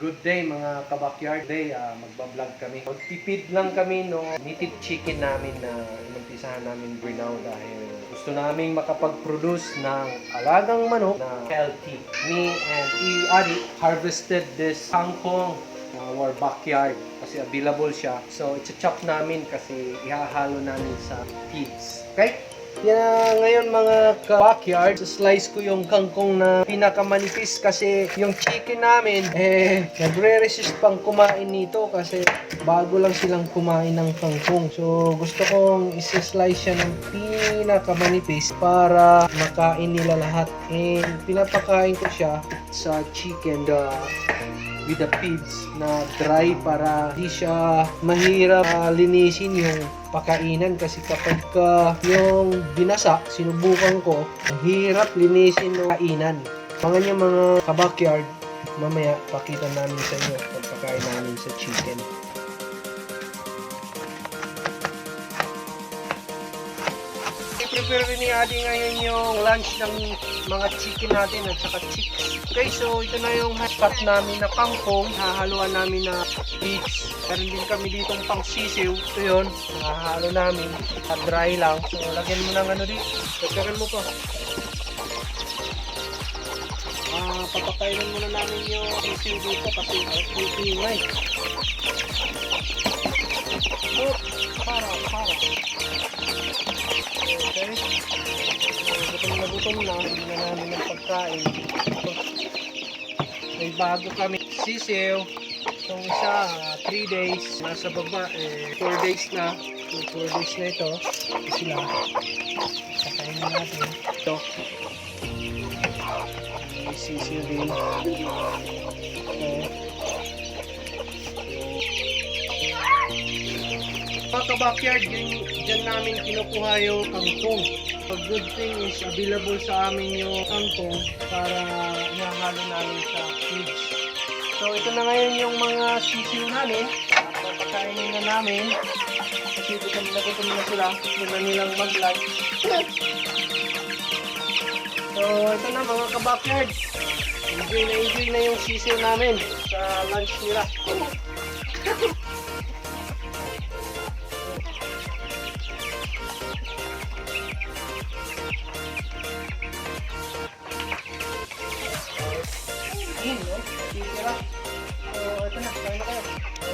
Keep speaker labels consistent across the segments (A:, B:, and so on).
A: Good day mga kabakyard. Today, magbablog kami. Magtipid lang kami no native chicken namin na inumpisahan namin brew dahil gusto namin makapag-produce ng alagang manok na healthy. Me and Ari harvested this kangkong in our backyard kasi available siya. So, i-chop namin kasi ihahalo namin sa feeds. Okay? Ngayon mga ka-backyard, slice ko yung kangkong na pinakamanipis kasi yung chicken namin, nagre-resist pang kumain nito kasi bago lang silang kumain ng kangkong. So, gusto kong isi-slice siya ng pinakamanipis para makain nila lahat. And pinapakain ko siya sa chicken with the feeds na dry para di siya mahirap linisin yung pakainan kasi kapag yung binasa, sinubukan ko, ang hirap linisin ng kainan. Mga niya mga kabakyard, mamaya pakita namin sa inyo pagpakain namin sa chicken. I-prepare rin ni Adi ngayon yung lunch ng mga chicken natin at saka chicks. Okay, so ito na yung cut namin na kangkong, hahaluan namin na beets. Meron din kami ditong pang sisiw. Ito yun, hahalo namin. Dry lang. So, lagyan mo ng ano dito. Lagyan mo pa. Papakainin muna namin yung sisiw dito kasi ingay. Oh, para. Okay. So, gutom na. Hindi na namin ng pagkain. May bago kami sisiw. Itong isa, 3 days. Nasa baba, 4 days na. 4 days na ito. Ito sila. Pakainin natin. Ito. May sisiw din. Okay. Mga ka-backyard, dyan namin kinukuha yung kangkong. The good thing is available sa amin yung kangkong para ihahalo namin sa feeds. So ito na ngayon yung mga sisiw namin. Papakainin na namin. Kasi gutom na sila. Gusto na nilang mag-lunch. So ito na mga ka-backyard. Enjoy na yung sisiw namin sa lunch nila.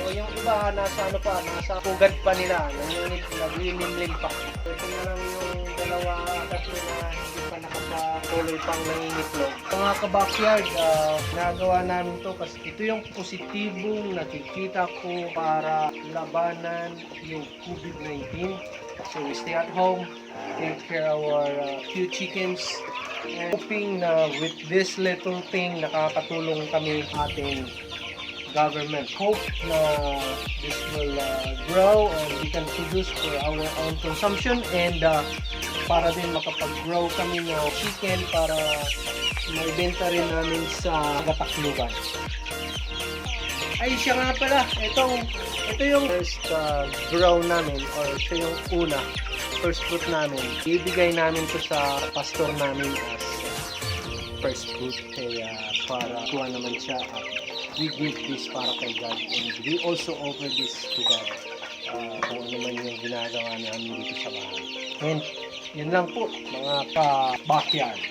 A: Yung iba nasa pugad pa nila, naglimlim pa. Ito na lang yung tatlo na hindi pa nakapatuloy pang nangingitlog. Mga ka-backyard, nagawa namin to kasi ito yung positibong nakikita ko para labanan yung COVID-19. So we stay at home, take care of our few chickens, and hoping na with this little thing nakakatulong kami ating government. Hope na this will grow and we can produce for our own consumption and para din makapag-grow kami ng chicken para maibenta rin namin sa Gatakluban. Ay, siya nga pala. Ito yung first grow namin or ito yung first fruit namin. Ibigay namin to sa pastor namin as first fruit. Kaya para kuha naman siya at we give this para kay God and we also offer this to God kung ano man yung ginagawa namin dito sa bahay. And yun lang po mga ka-backyard.